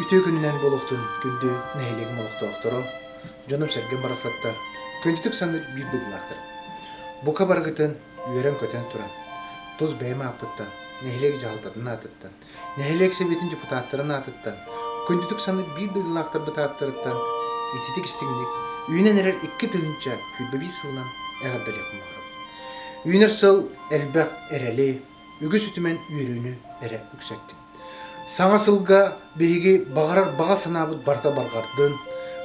ütü gününden boluktun, gündü nehlegim oluktuğukturu. Canım sergen baraslatta, gündütük sanır bir bıdılaqtır. Bu kabargıtın, üyeren köten turan. Tuz beyme apıttan, nehleg jaldadın atıttan, nehleg sebetin cüputattırın atıttan, gündütük sanır bir bıdılaqtır bıtattırıttan, ititik istinlik, üyünen erer iki tığınca hüdbe bir sığınan eğerdelek mağırım. Üyüner sıl elbaq ereli, ügü sütümen üyürünü ere yükselttin. Saŋa sılga behigi bağarar bağa sanabıt barta bargardın,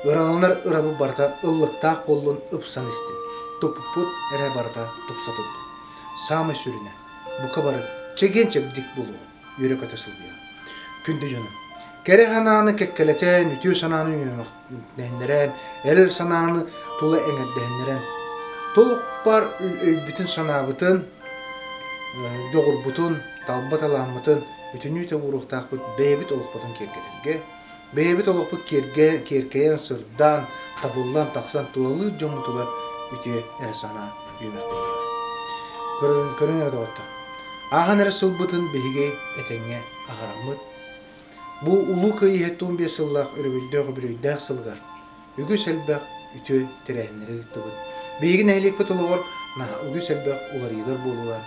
ıralanlar ırabı barta ıllıktaq bollun ıpsan istin. Topuput ere barta topsa tuttu. Sağma sürüne, bu kabarı çegen çebdik bulu, yürek ötesıl diyor. Kündü canım. Kere hanağını kekkeleten, ütüyor sanağını yürümek dehenleren, elir sanağını tula enger dehenleren. Toğuk bar bütün sanabıtın, joğur butun, talbat alamıtın, bütün yüte vuruqtaqbıt beybit oluqbutun kergetirge. Beybit oluqbut kerkeyen sırdan, tabullan taqsan tualı jomutular ütüye eresana yürümek beyiyor. Körün erede otta. Ağan ere sılbıtın behige etenge ağaramıt. Bu ulu kıyı hettuğun bir sılaq örübüldöğü bir üydağ sılgar. Ügü selbaq ütü terehenleri gittiğin. Behigi nehlik bit oluğur, ügü selbaq ular yılır bolular.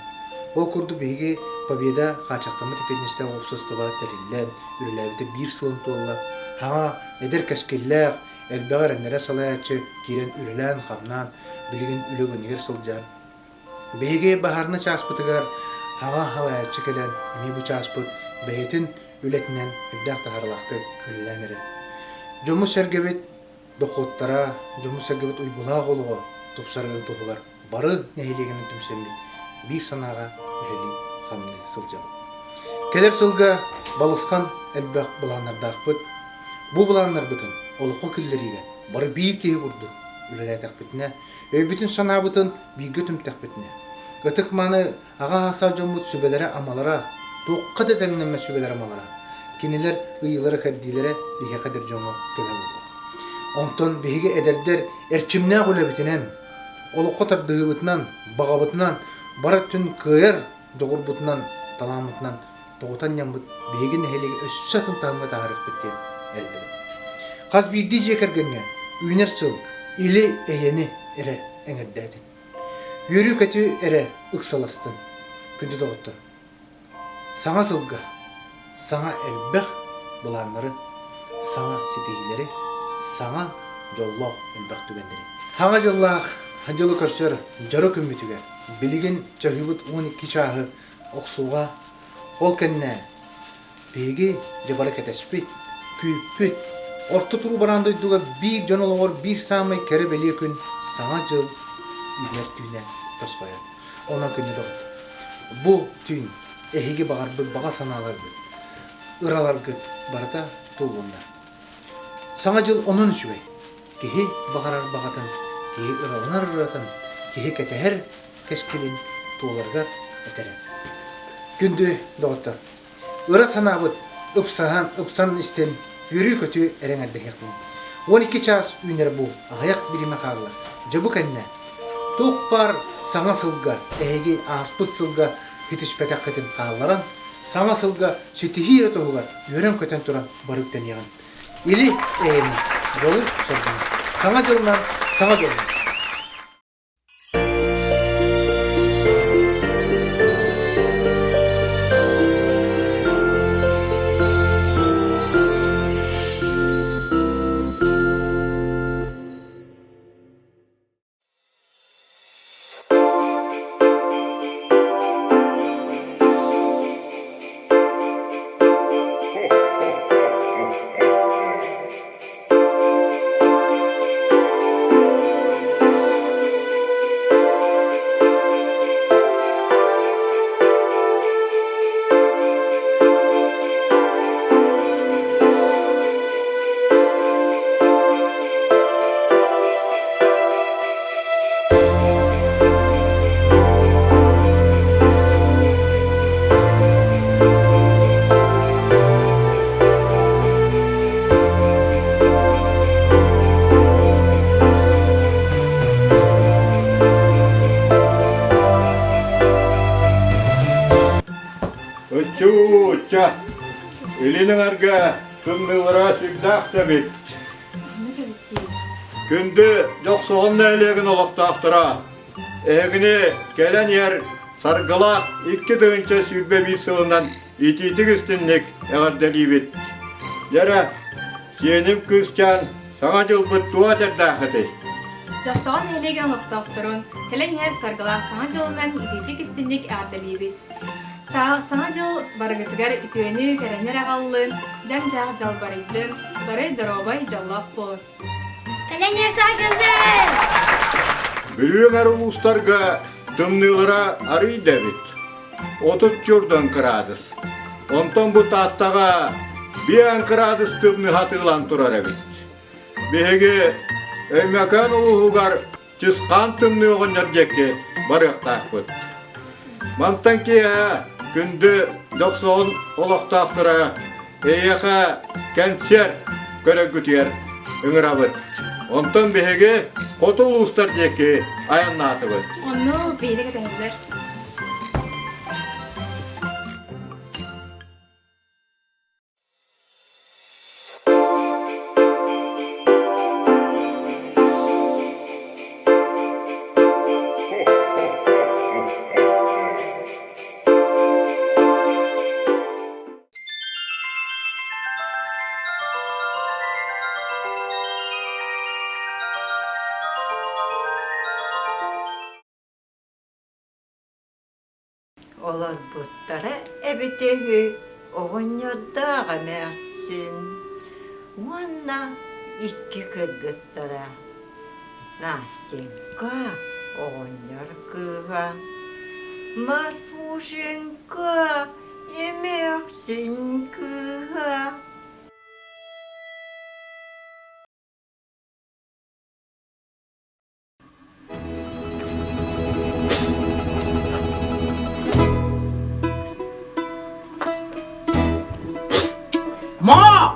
Ol kurdu behigi Победа қачақтамы тепенесте опсыстыға тәреллән, үріләбіті бір сылынты олла. Хаңа әдір кәскелләқ, әлбәғар әнәрі салаячы, керен үрілән қамнан, білген үлігінігер сылжан. Бейге бағарны часпытығар, хаңа халаячы кәлән, әме бұ часпыт, бәйетін үлетінен үрдәқ тағарлақты үрілән әрі. Жомы сәргебет доқоттара, жомы сәргебет ұйбұлақ олығы, топсарығын тоғылар, бары нәхилегінің түмсәмет, бір санаға үрілі. Хамны сылжам. Келер сылга балысқан әлбәқ бұланнардақ бұд. Бұ бұланнар бұтын, олықы күллеріге, бары бейір кейі құрды, үреләтәқ бітіне, өйбітін сана бұтын бейгі түмтәқ бітіне. Өтік маны аға асау жамбыт сүбелері амалара, тоққа да тәңінәмә сүбелері амалара. Кенелер ұйылары кәрдейлері бейге қадыр жамы көмі болды. Онтон бейге әдердер әрчімне құлы бітінен, олықы тардығы бұтынан, баға бұтынан, бары түн көйер, жоғыр бұтынан, таламытынан, тоғытан ямбыт, бейген әйелеге өссатын таңға тағарық бітті әрді. Қаз бейді жекергенге, үйнер сыл, илі әйені әрі әңірдәдін. Үйрі көті әрі ұқсаластын, күнді доғыттын. Саңа сылға, саңа әлбәқ бұланлары, саңа сетейлері, саңа жоллоқ әлбәқ түгендері. Саңа жоллақ, Ханжылы көрсөр, жару күмбетіге, білген жахибыт 12 чағы оқсуға, ол кәнне, бейге жабары кәтәшпет, күйіппет, орты тұру барандойдуға бір жонолығыр бір самай кәрі бәле күн саңа жыл үйнер түйіне тос қояр. Онан күнне доғыт. Бұл түйін әхеге бағар бұд, баға саналар бұд, ұралар күд барата тұлғында. Саңа жыл onun үшібей, кеге бағарар бағатын, кеге ұралынар ұратын, кеге кәтәхер кәшкелін туыларғар әтәрі. Күнді доғыттар. Ұра санабыт, ұпсан істен, үрі көті әрен әрді хеқтің. 12 час үйнер бұл, ағаяқ біріме қағыла. Жабы кәнне, тоқ бар саңа сылға, әйге аспыт сылға хитіш пәтәк қетін қағыларан, саңа сылға сүтіхи ері тоғығар, үйрен көтен тұран барыптен еған. Или әйемін, жолы сұрдың. Саңа жолынан, саңа жолынан. Cuca, ini harga tümnülara sübdaq debit. Kündü joksoğun neylegin olaqtaqtıra. Eğini gelen yer sargılaq 2 dönçe sübbe bir sığından ititik üstünlük eğerdeli bit. Yara, senim kızcan sana jılbıt dua terdaqıtı. Жаксыган нәйлеген олохтоохторун, келен ер саргылаа саҥа жылынан ититик истинник аадалиибит. Саҥа жыл барыгытыгар үтүөнү кэрэнер агаллын, жаң-жаах жалбарыйдым, бары доробай жаллаах болун. Келен ер саҥа жылды! Büyüğün uluslarga tımnılara arı debit. Otup çurdan kıradız. Ondan bu tattağa bir an kıradız tımnı hatılan turar ebit. Bihegi öymekan uluğugar çıskan tımnı oğunlar jekke barık taqbıt. Mantan ki ya kündü 90 olaqtaqtıra eyaka kэнсиэр köre gütüyer ıngırabıt. Ondan bihegi kotu uluslar jekke ayannatıbıt. Онну бейдеге тәһилер. Олар буттара эбитеһи оҕонньордааҕа мээхсин. Уонна икки кыргыттара. Настенька оҕонньор кыыһа. Марфушенька эмээхсин кыыһа. Ma!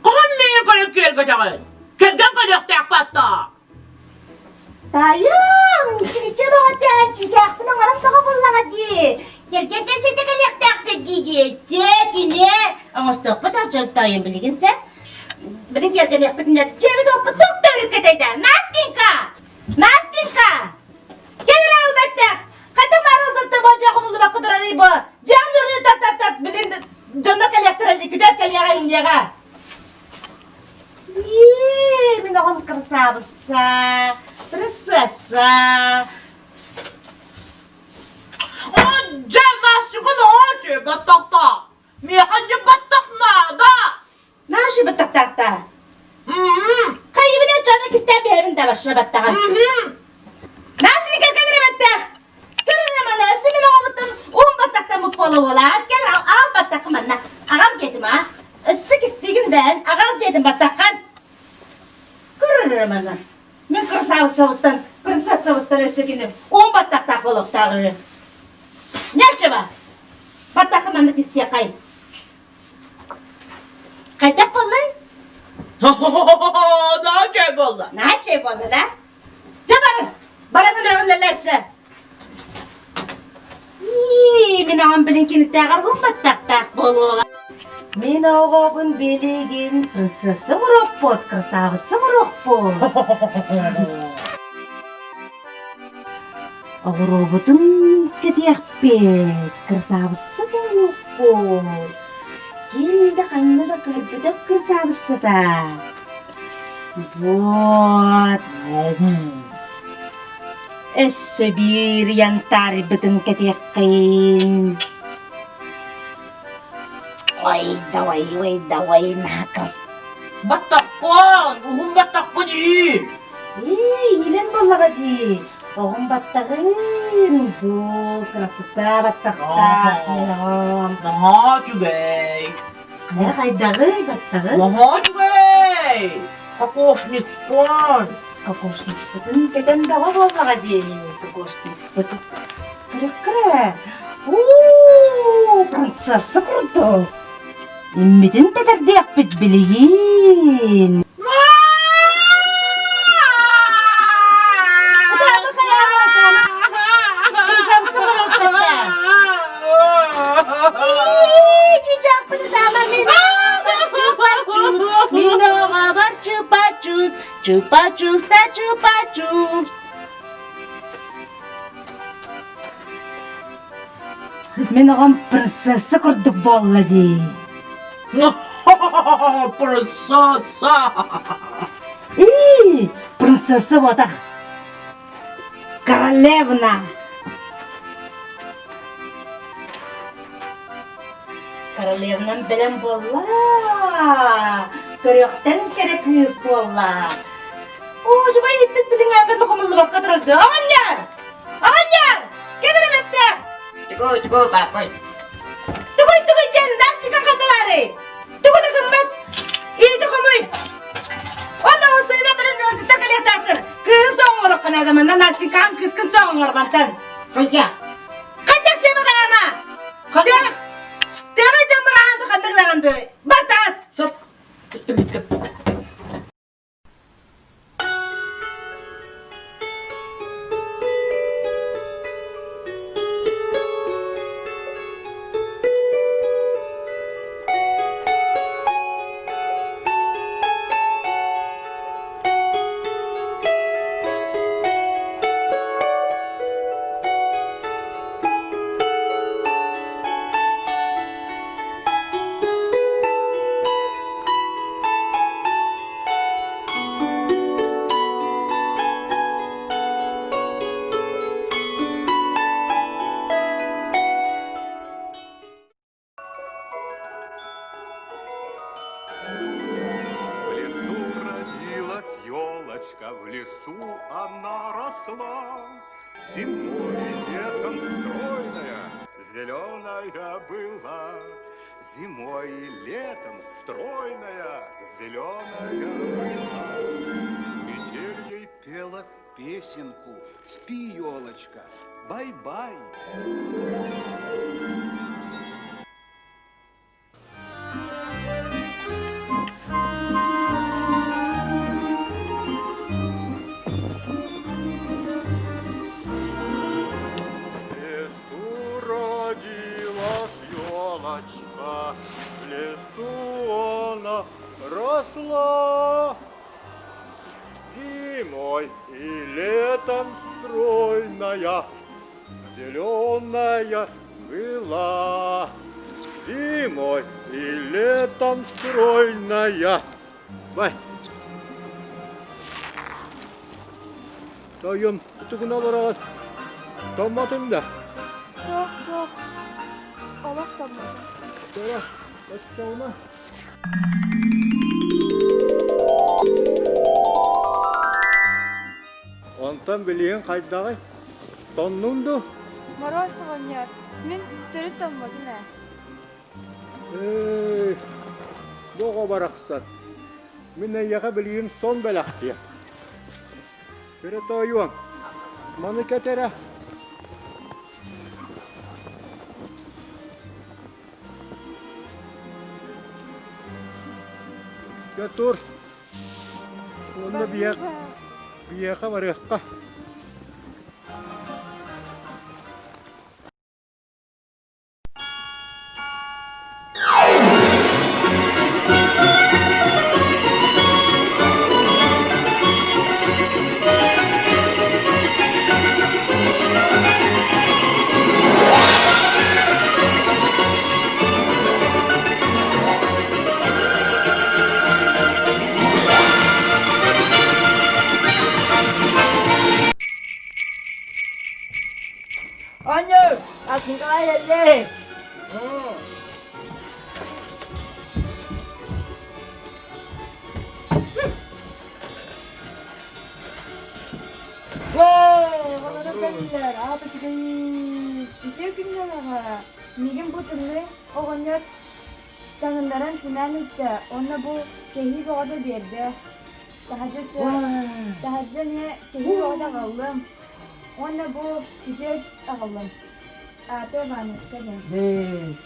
Kom meni ko'rib kelgajag'in. Kelgan qo'liqtaq patta. Dayım, çiçe bağıtan çiçek bunun arasına bullamadı. Gelgen çiçek elektak dedi. Sevgili. Ama stop patacak dayım bilgin sen. Benim gelgen yapıtında çevi de opı tok dörük edeydi. Nastinka! Nastinka! Gelir elbette. Kadın arasında bacağı buldu bak kudurarı bu. Can durunu tat. Bilin candak elektrası küdet kalyağa indiyağa. Min oğlum kırsabısa. Принцесса! Nasıl naaşı battakta? Meyhanci battaknada. Naşı bataktakta? Kaybına çanak isteyen evinde başına battakan. Nasıl kalkalır battak? Görürüm ana, simin oğlumutun oğun battakta mutlu ola. Gel al battakım anna. Ağam dedim ha. Isık isteğimden ağam dedim battakkan. Görürüm ana. Men kırsavı savuttan, prenses savuttan ösegini, 10 battaktak boluqtağı. Ne acaba? Battakı mandık isteye kayın. Kaydak bollayın? Daha şey oldu. Ne şey boldu da? Cabarın, baranın öğünlerlerse. Men ağam bilinkini tağır 10 battaktak boluğa. Men oğabın beligin, prensesim rokbot, kırsavısım rokbot. Oğrobutun kediyakbet, kırsavısı rokbot. Geldi kanına da kırbıdak kırsavısı da. Bot. Esse bir yantar bıdın kediyakin. Oy davay nakas. Battakpan, uhum battakpan iyi. Ilan bolla di. Oğum battağın. Bu krasıta battakta. Daha çügey. Ne kaydağı battağın? Daha çügey. Kakoşnikpan. Kakoşnik bıdın keden dava bolla di. Kakoşnik bıdın. Kırık. Prinsesi kurdu. İmmidin teder diyakbet biliyin. Çiçek bunu da ama beni. Чупа-чупс да чупа-чупс. Мен оған принцесса құрдық болла дей. Принцесса! Принцесса бота. Королевна. Королевнан білім болла. Көректен керек кыз болла. Жыбай еппет білің әңгірлі құмылы баққа тұрарды. Ағаньяр! Ағаньяр! Кедірім әтті! Тugой, папа. Тугуй ден, настикан қанды бары. Тугуды күмбет. Иді құмый. Оны осыйда білін жылжыттар кәлектақтыр. Кыз оңыр оқын адамында настикан кызкын соңыр бантын. Кайда? Қайдақ темі қаяма. Темі жамбыр ағанды қандық ағанды. Бартас. Соп. Üstüm. В лесу родилась елочка, в лесу она росла. Зимой и летом стройная, зеленая была. Зимой и летом стройная, зеленая была. Метель ей пела песенку: спи, елочка, бай-бай. В лесу она росла. Зимой и летом стройная, зеленая была. Зимой и летом стройная. Бай. Тайым, түгін алырағыз. Таматында. Соқ. Олақ тамады. Тора, бачкауна. Онтан білеген қайдағы? Тоннунду? Мороз оңыр. Мен түрі тамадым ә. Боға барақсат. Мен әйяға білеген сон бәліқтия. Көрі тойуан. Маны кәтері. Көтір. Оны бияқа барыққа. Anne, aslında hayalli. Ите күннәләгә. Мигин бу төнне оғыныр таңындаран синан итте. Онна бу кеһи богда берде. Тахаҗа не кеһи богда калдым. Онна бу ите агылым. Ате банышка ден.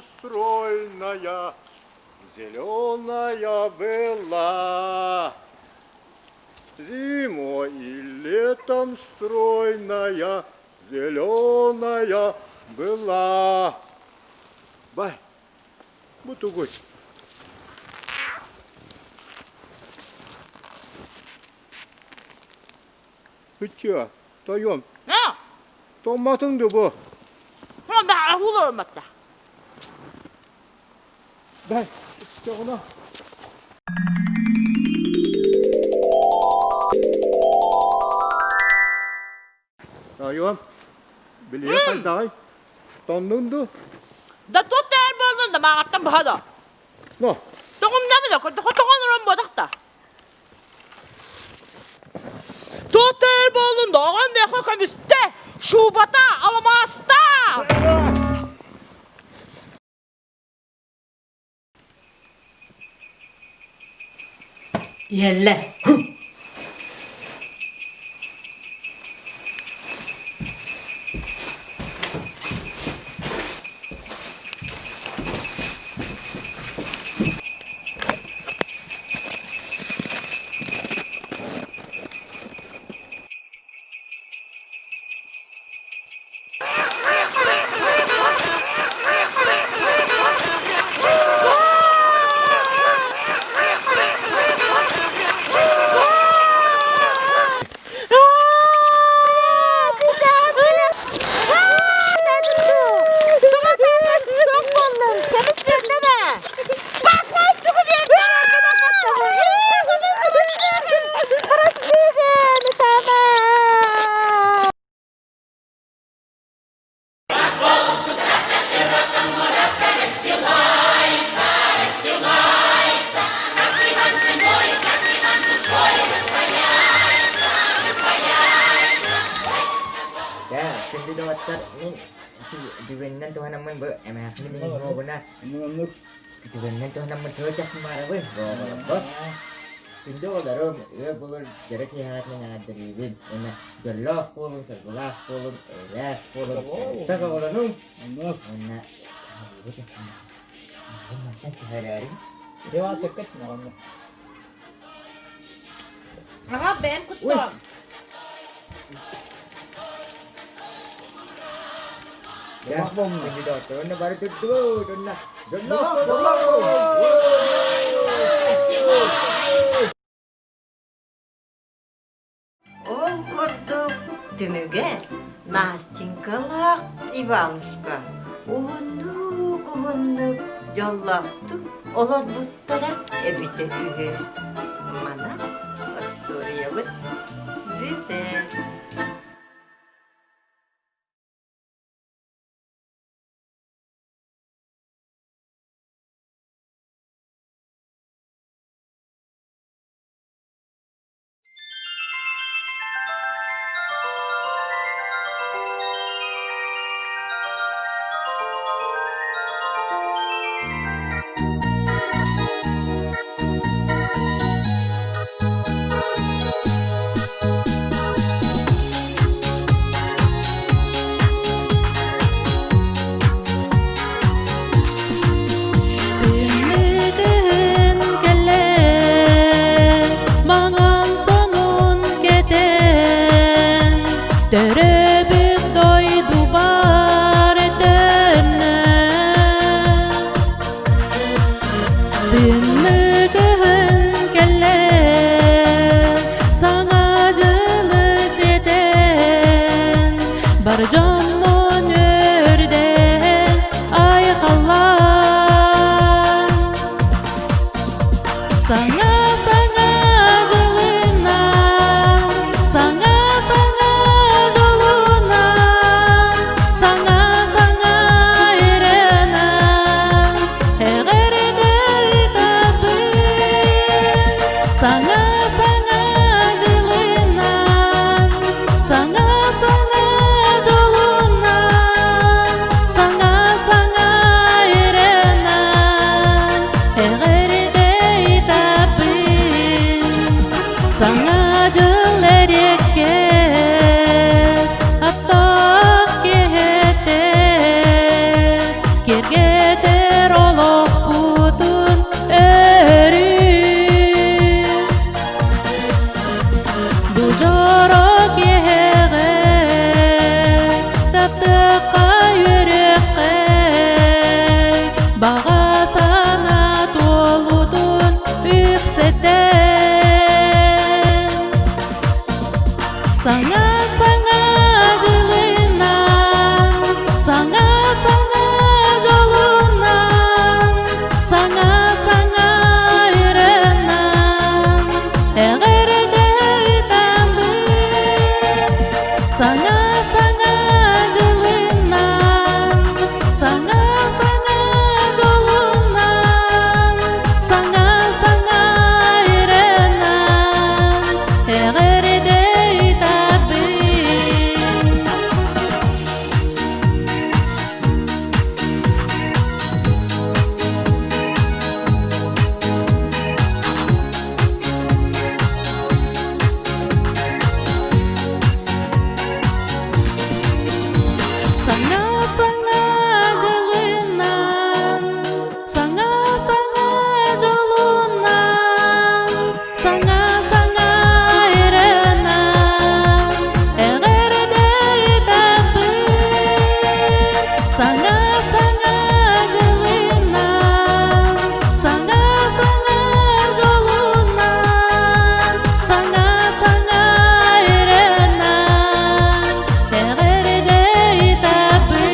стройная, зеленая была. Зимой и летом стройная, зеленая была. Бай, бутугой. Hıçya, dayım, Ha? donmadın da bu. Ulan ben bulurum hatta. Ben, işte ona. Dayım, biliyor musun dayı? Dondun da. Da tut der buldun da mağattan bahada. No, Tokum ne mi de kotoğun ulan bodakta. Tut der buldun da oğan ne kokam üstte. Şubata alamazda. Yelle. Ya, kendi dokter ini dibenan Tuhan namun bu, emang ini mau benar. Dibenan Tuhan namun terus kemana bu? Bu. Pintu darum, ya bukan jadi sehatnya nggak dari win. Enak, jelas pulun, sebelah pulun, ya pulun. Kita kalau nung, enak. Macam sehari-hari. Dewa seket nggak? Aha ben kutlam. Ya, pintu dokter, ini baru tuh, jelas, jelas. Ол көрдік түміге Настенькалақ Иванушка уғыннық жоллақты олар бұттара әбіте үйе мана история бұт бүте. Саҥа саҥа жылынан, саҥа саҥа жолунан, саҥа саҥа үйреннен, эҕэрдэ ытамбы. Саҥа саҥа жылынан, саҥа саҥа жолунан, саҥа саҥа үйреннен, эҕэрдэ ытамбы. Саҥа саҥа жылынан, саҥа саҥа жолунан, саҥа саҥа үйреннен, эҕэрдэ ытамбы. Саҥа саҥа жылынан, саҥа саҥа жолунан, саҥа саҥа үйреннен, эҕэрдэ ытамбы.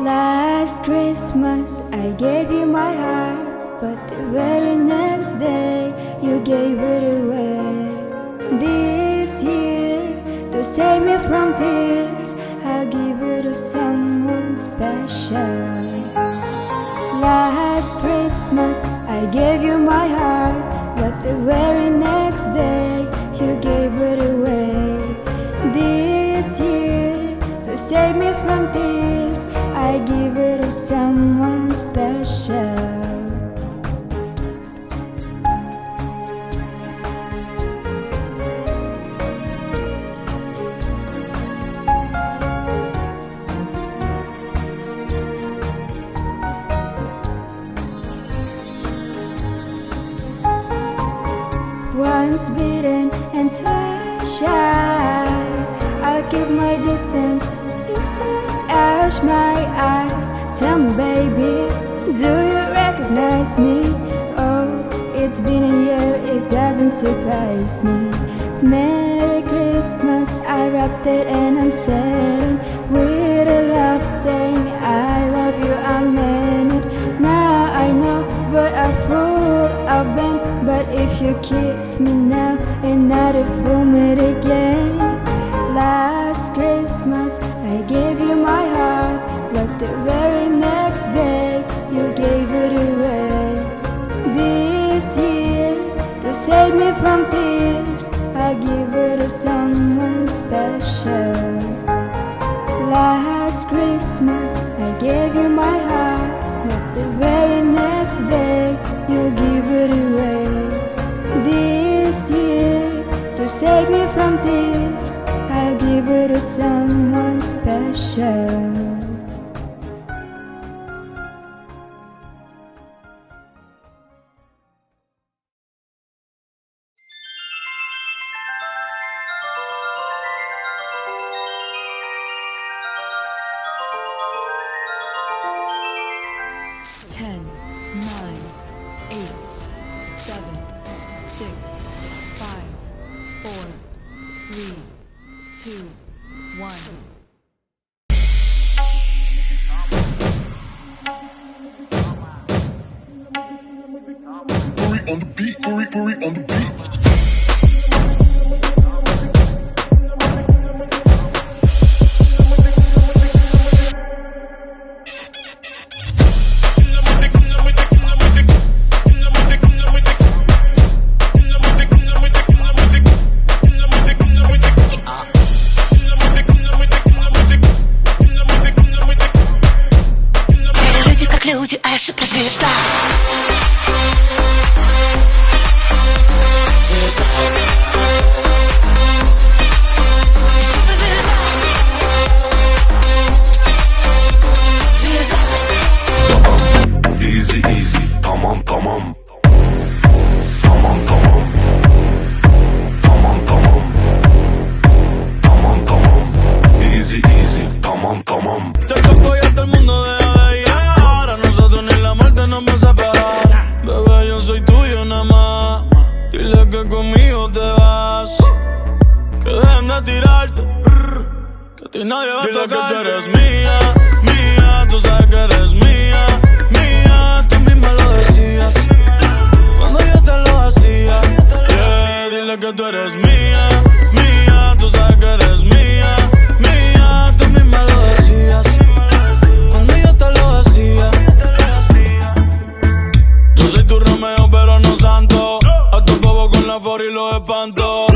Last Christmas I gave you my heart, but the very next day you gave it away. This year, to save me from tears, I'll give it to someone special. Last Christmas I gave you my heart, but the very next day you gave it away. This year, to save me from tears, I give it to someone special. Once bitten and twice shy, I'll keep my distance. Ash my eyes, tell me baby, do you recognize me? Oh, it's been a year, it doesn't surprise me. Merry Christmas, I wrapped it and I'm saying with a love saying I love you, I meant it. Now I know what a fool I've been, but if you kiss me now and not a fool meet again. Last Christmas I gave you my heart, but the very next day you gave it away. This year, to save me from tears, I'll give it to someone special. Last Christmas I gave you my heart, but the very next day you give it away. This year, to save me from tears, I'll give it to someone special. Ten, 9, 8, 7, 6, 5, 4, 3, 2, 1. On the beat, on the beat. Люди, а я суперзвезда. Звезда. Суперзвезда. Звезда. Easy, easy, tamam, tamam. Tamam, tamam. Tamam, tamam. Tamam, tamam. Easy, easy, tamam, tamam. Te toco y a todo el mundo deja de llegar. A nosotros ni la muerte nos va a separar. Bebé, yo soy tuyo nada más. Dile que conmigo te vas. Que dejen de tirarte. Que a ti nadie va a tocar. Dile que tú eres mía, mía. Tú sabes que eres mía, mía. Tú misma lo decías cuando yo te lo hacía. Yeah, dile que tú eres mía, mía. Tú sabes que eres mía, mía. Tú misma lo decías cuando yo te lo hacía. Yo soy tu Romeo pero no santo. A tu bobo con la for y los espanto.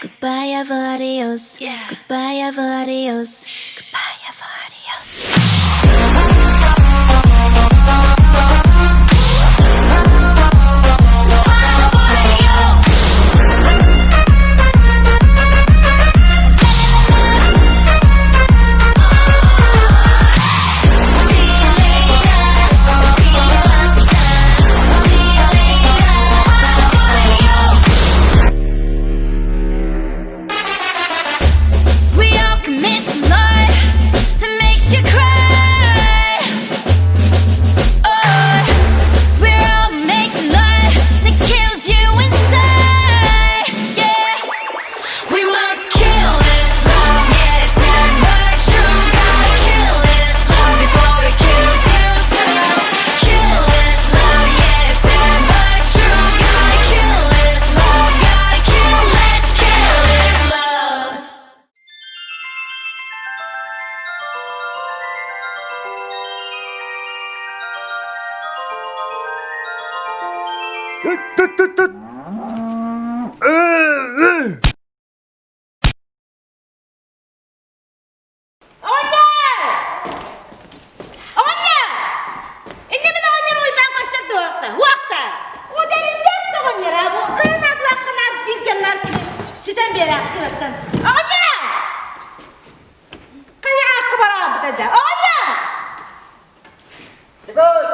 Goodbye, adios. Goodbye, adios. Goodbye, adios. Tut tut tut. Onya! Onya! Inne min onya oyban kaçtırdı vakta. O derinden de onya bu kıynaklar kınar bilgenler süten beri akıttın. Onya! Kaya akı var abi dedi. Onya!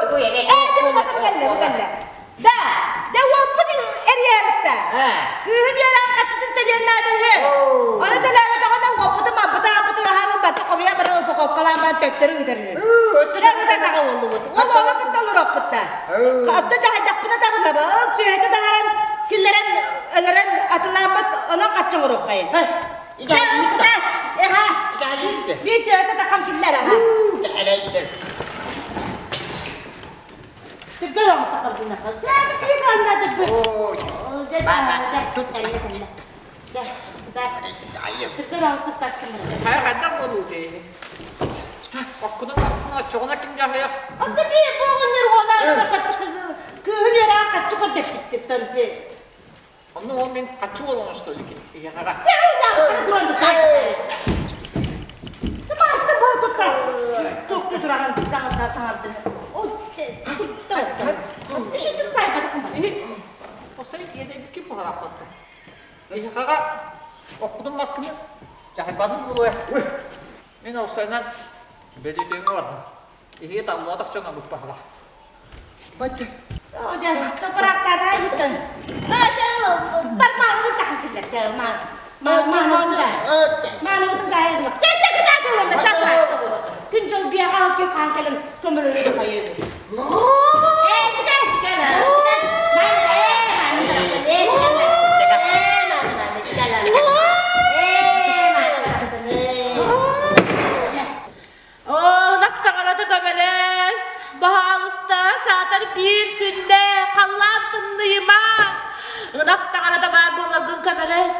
Tugu ya nek. Dur bakalım gelle. Da wolpun eriyertte. Kıhın yaran kaçtın da cennetin he. Ona da lava da ona wolpun ma bata halın batı kobiya bara upok kalaman tetleri giderir. Ya da oldu bu. Ola kıtalı rokutta. Kapta cahaydak buna da bula bu. Sürekli de haran killerin öleren atılanmat ona kaçın rokkayın. İga yürü de. Eha. İga yürü de. Bir sürekli de kan killer ha. Hele gidelim. Tübbel olmuş da kapsın da kal. Ya bir kıyım anladık bu. Tut elle kelle. Sayın. Tübbel olmuş da kaskın bırakın. Hayır, hadi mi oldu diye. Okudum aslında çoğuna kim yapıyor? Hatta diye bu onları oğlan da kattı kıhın yara kaçı kır deftit tanıdı. Onu o ben kaçı olmuş söyledi. İyi kara. Tevna durandı sayı. Tımarttı bu tuttu. Tuttu duran sana sardı. O tuttu. Düşündü saymadı kuma. O sayı yedi bir para yaptı. İyi kara. Okudum baskını. Cahilbadım bunu. Ben o sayıdan belirttiğim var. İyi tamladık çok amut para. Hadi. O da toprakta da gittin. Ha canım parmağını takılır canım. Manutun cahil yok. Çek kadar da çatma. Güncel bir halkı kankalın kömürünü koyuyor. Çıkar. Bir günde kallandımlıyım ha. Irak'ta arada var bulalım kömeres.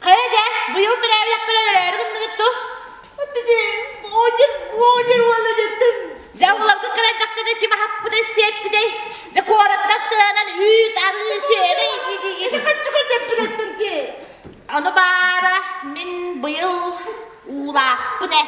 Kayade, bu yıl bir evlat böyle her gün gitti. Dedi, bu yıl olacaktın. Cavlar kıkıracak dedi, kime hapı da sep bir de. De kuaratla tığınan üyüt arıyı söyle gidi. Kaç çıkır tepkilettin ki? Onu bana min bu yıl uğlak bu ne?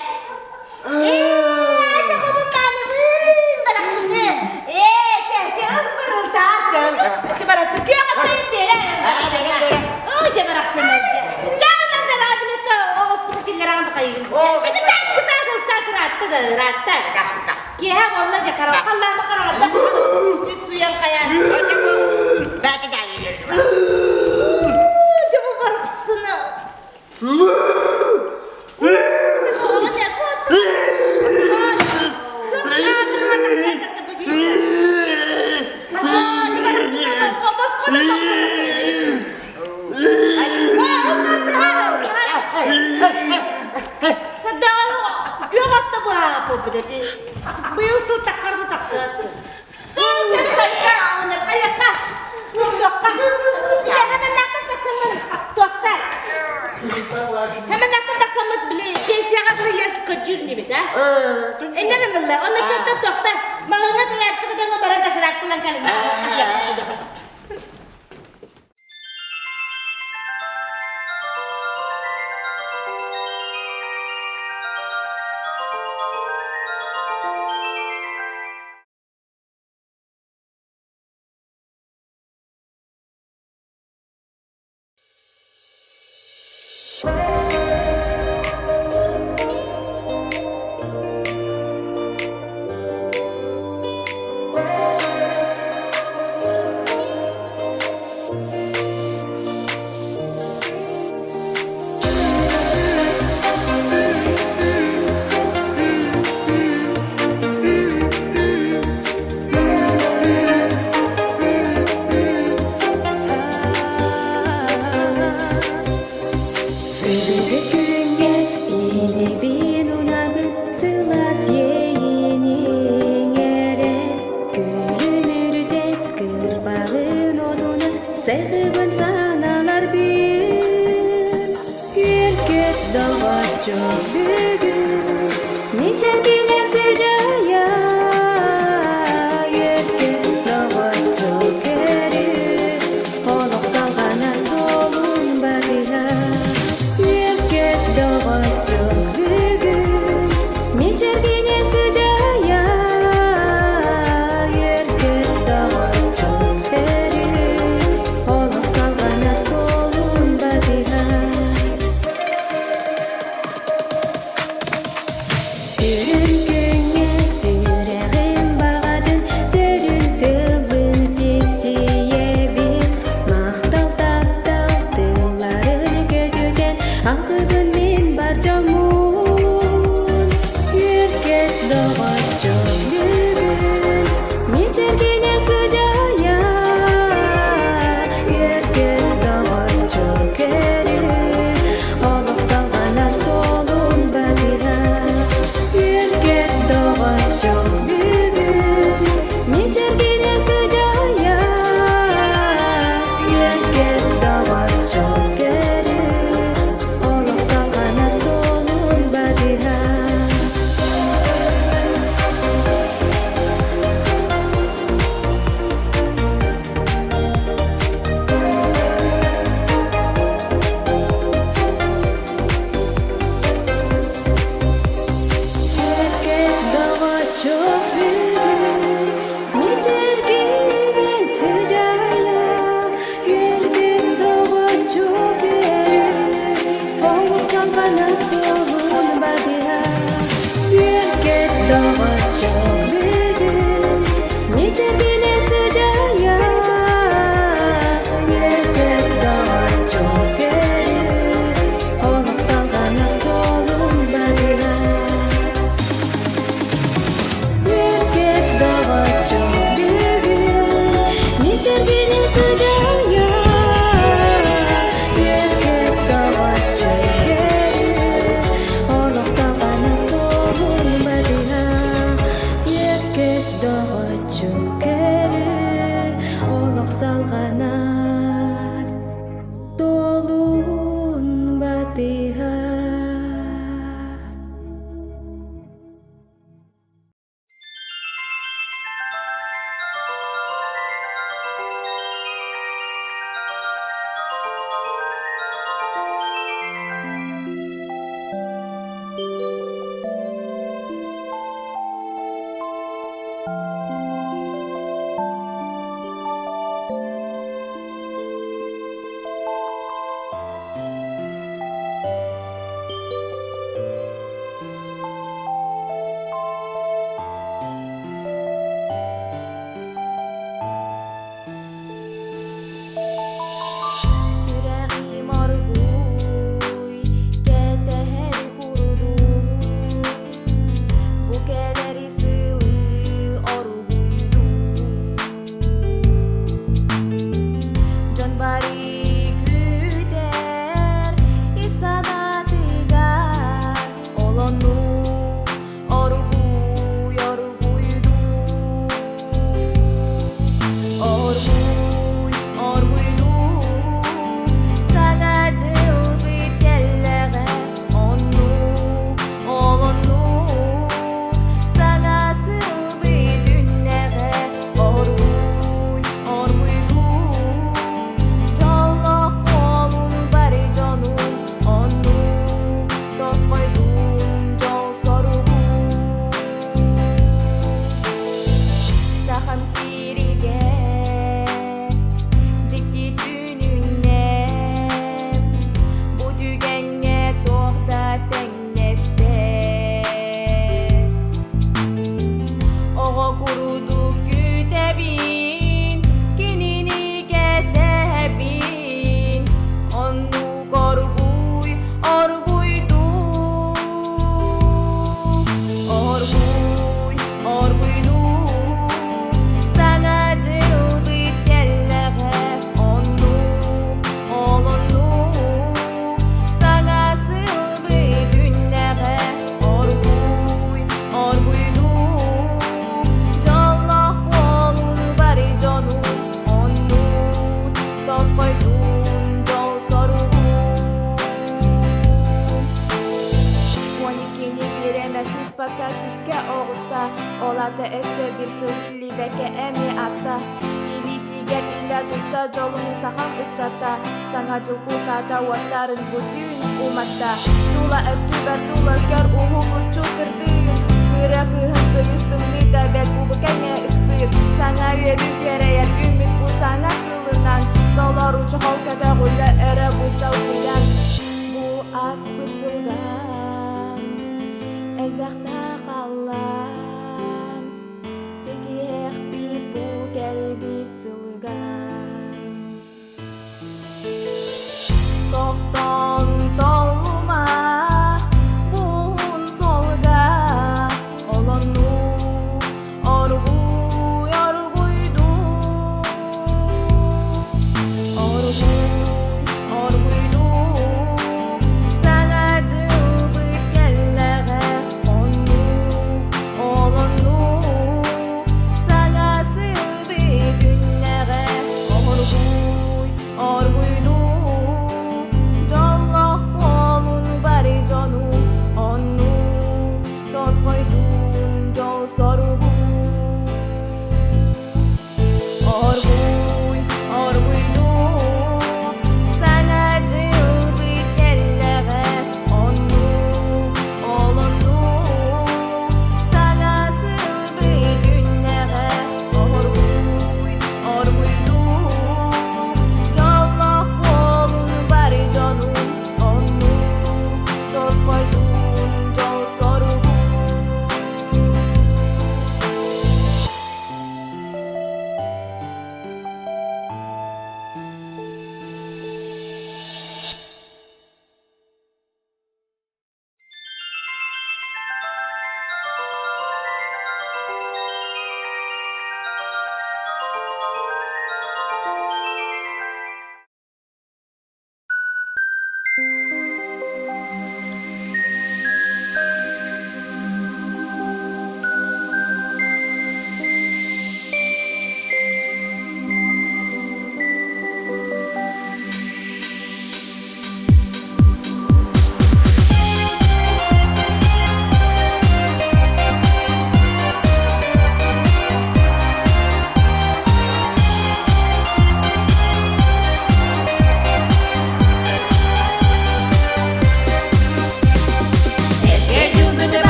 Hemen aklımda sanmat bile pensiya kadar yazık kaçırın gibi de. Ne kadar la? Onun çok da doktor. Malına da yer çıkıdan o barang taşırak tulang kalın. Sürəğim arğuy, ketəhər qurudu. Bu qədər sılı arğuydu. Can bari güder, isana tıgar. Olonu arğuy, arğuydu. Arğuy, arğuydu. Sana cılbıt kelleğe onu, olonu. Sana sılbı dünleğe arğuy, arğuydu. Çallaq olun bari canım onu. Dost koydum jol soruğu. Saham sirige ciddi tününem. Bu dügenge tohta tengneste. Oğa kuruduk gütebin, kinini getebin. Onu arğuy, arğuydu. Arğuy, arğuydu. Sana cılbıt kelleğe onu, olonu. Sana sılbı dünleğe arğuy, arğuydu. Çallaq olun bari canım onu. Dost koydum jol soruğu. 12'ni bilemezsiz fakat üske oğuzda. Olata esse bir sığırlı beke emi asta. İli tiger illa tutta jolunu sahan uçata. Sana cılbıtada vatların bütün umatta. Tula öktüber tular kör uhu kucu sırdığın. Kıra kıhın kıyıstımlı da bel bu bekene ıksır. Sana yürü kereyen ümit bu sana sılınan. Dolar ucu halkada gula ere bu çavkıyan. Bu as bıtıldan elbette kalan. Sekih bir bu gelbit sılgan. Tohtan dolma buhun solga. Olonu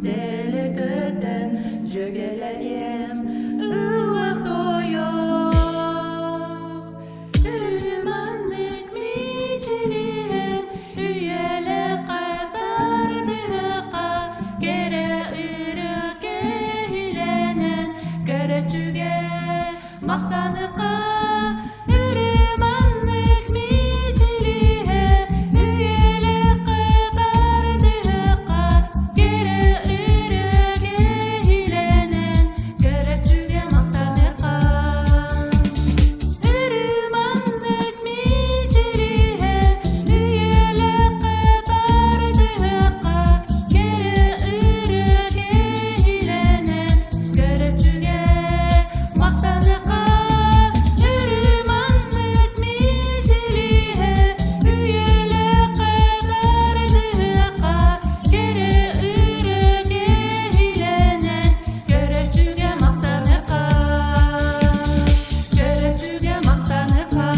deli göten jögelerim ılak doyuyor. Ürmanlık miciliğe üyele kadardığa gere ırık eğlenen göretüge maktanıqa. Ürmanlık miciliğe üyele kadardığa gere ırık eğlenen göretüge maktanıqa. Ürmanlık miciliğe üyele kadardığa gere ırık eğlenen göretüge maktanıqa. Ürmanlık miciliğe üyele kadardığa gere ırık eğlenen göretüge maktanıqa. Göretüge maktanıqa.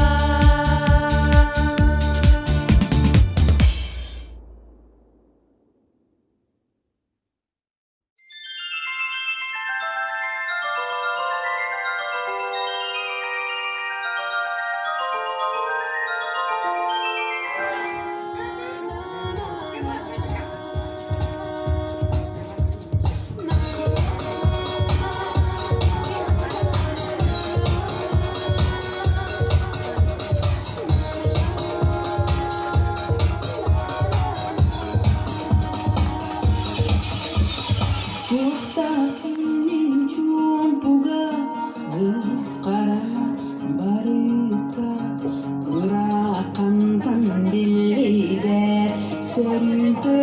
Kuhtapinin çumpuga ıskara barıka ırakandan dilliber sörüntü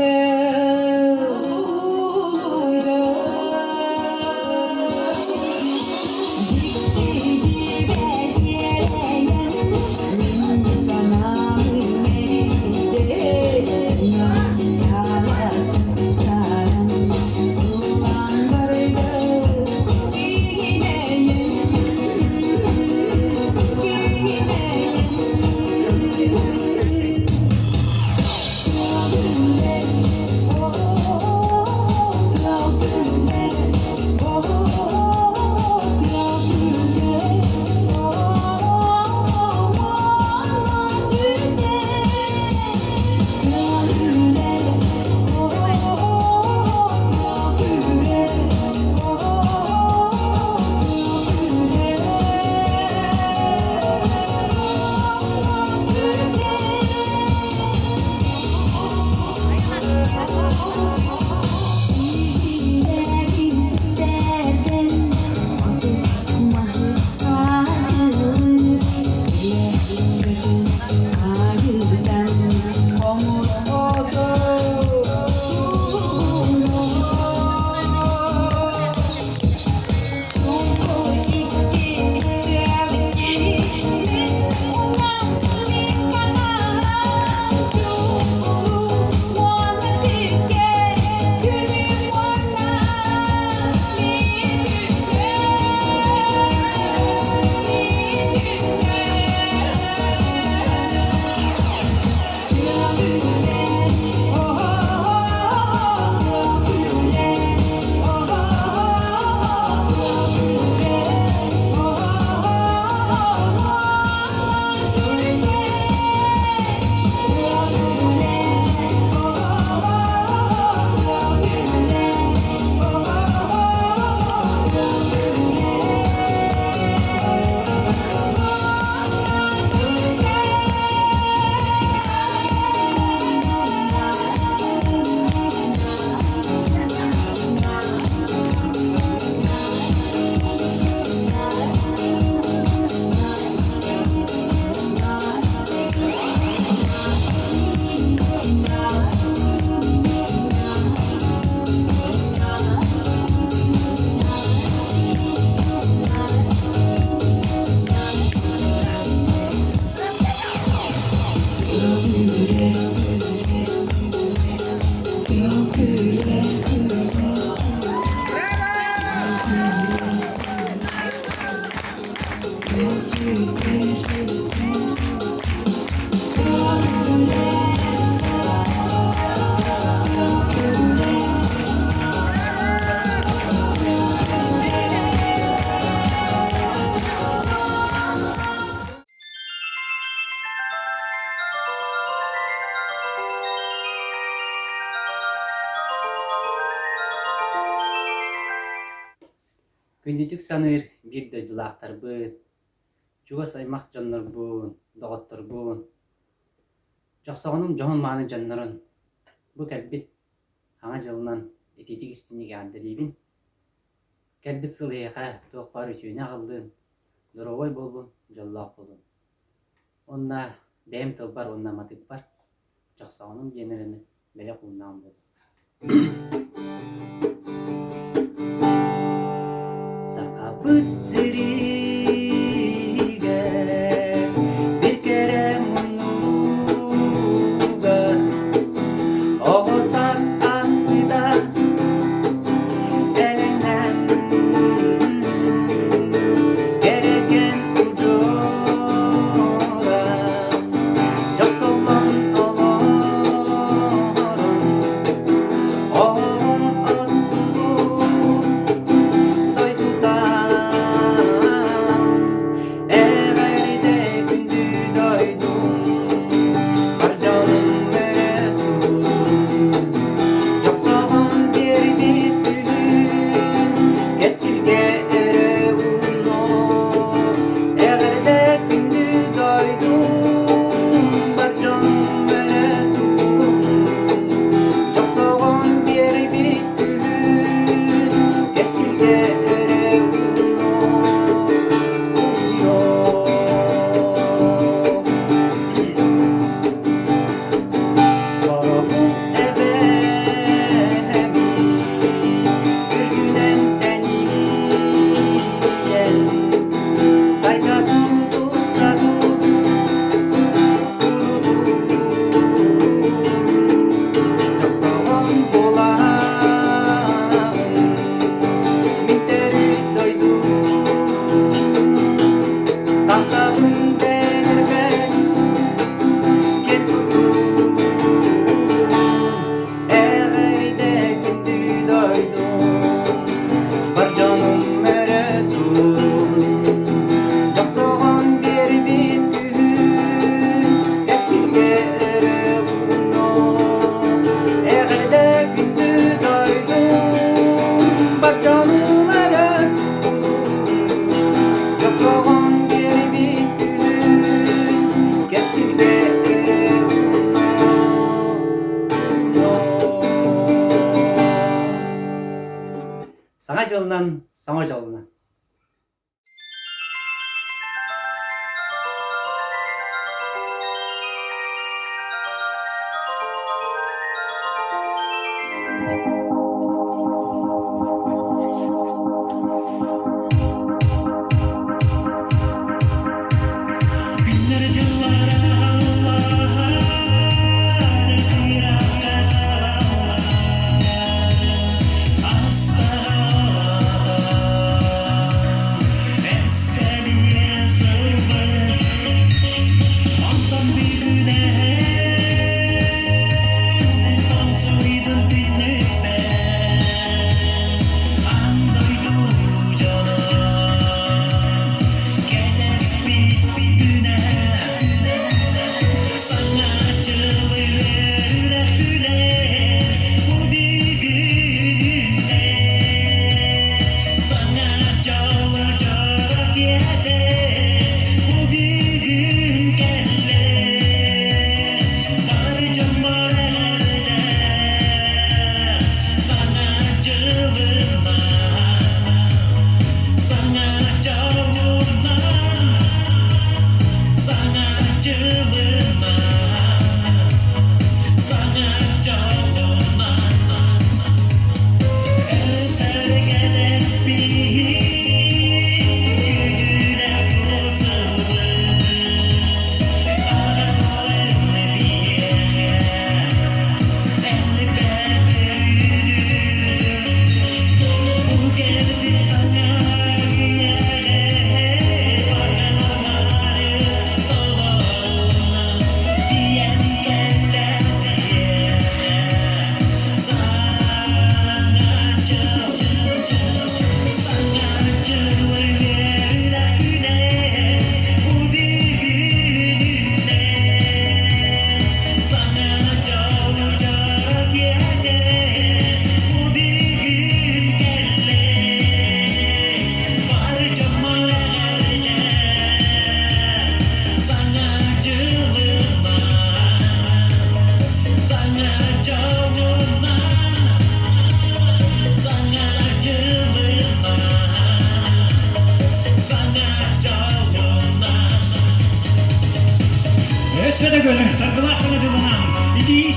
Күндүтүк саныр бир дойдулаактарбын. Чуга саймак жоннорбун, доготторбун. Жоксогонум жоон мааны жоннорун. Бу кэлбит аңа жылынан этитик истинник ардалибин. Кэлбит сылыяка тоок бар үтүүнө калдын. Доровой болбун, жоллоок болун. Онна бэм тылбар, онна матык бар. Жоксогонум женерене беле кулнаан болду. Сакабыт сириге бир кере мунуга огосас аспыда элеңнен керекен ужора жоксолгон олорун Саңа жылынан саңа жылына.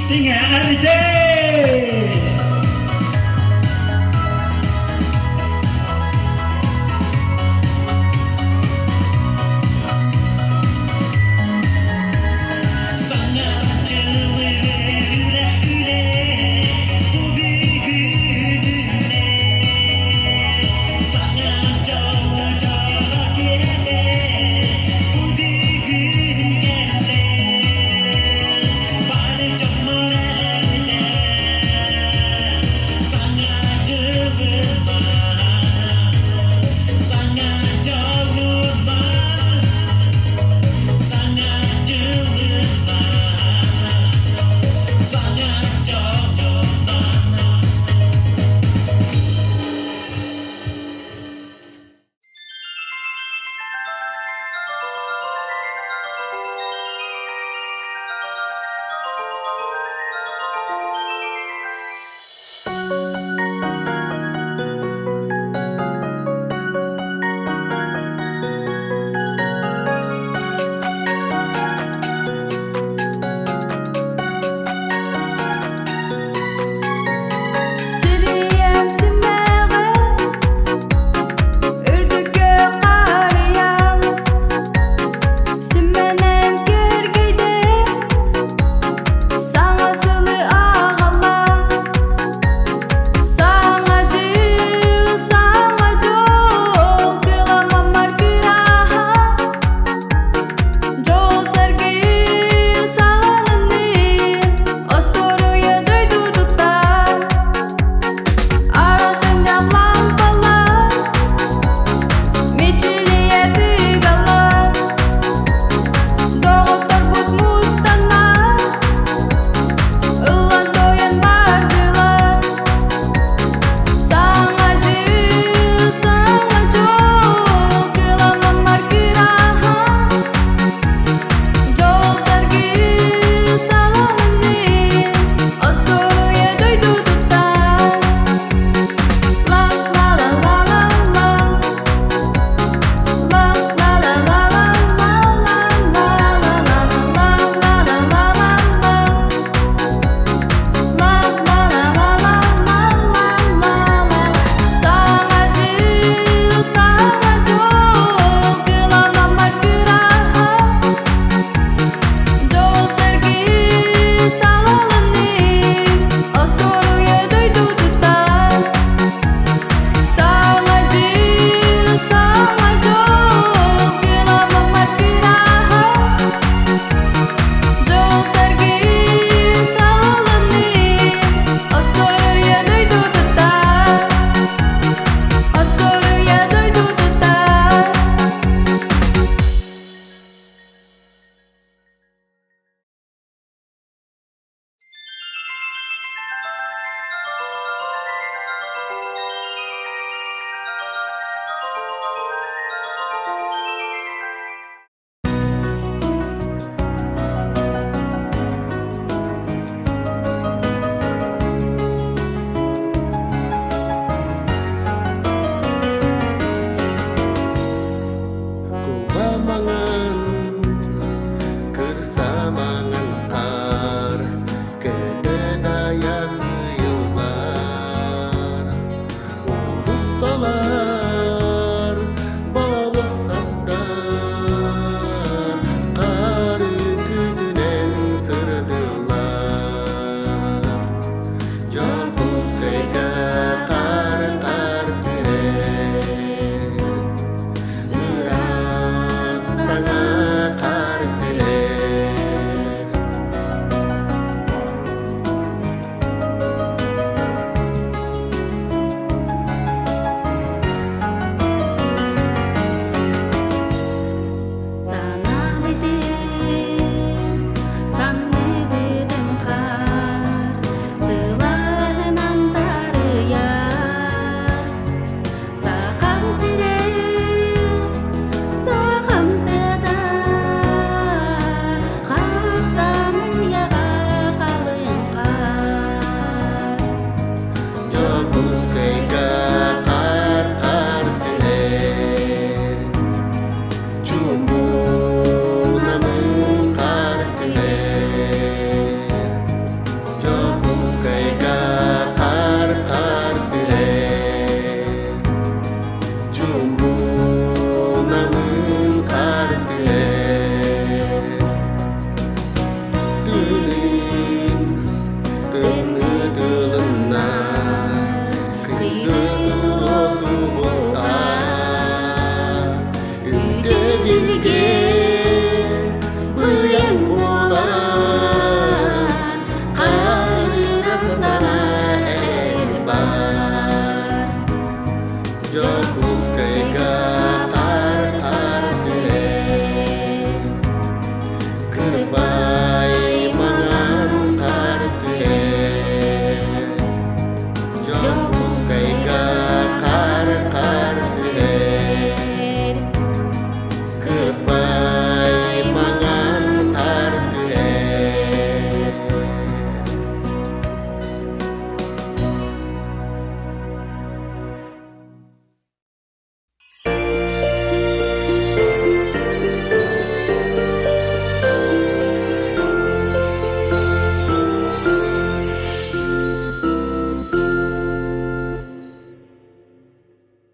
Sting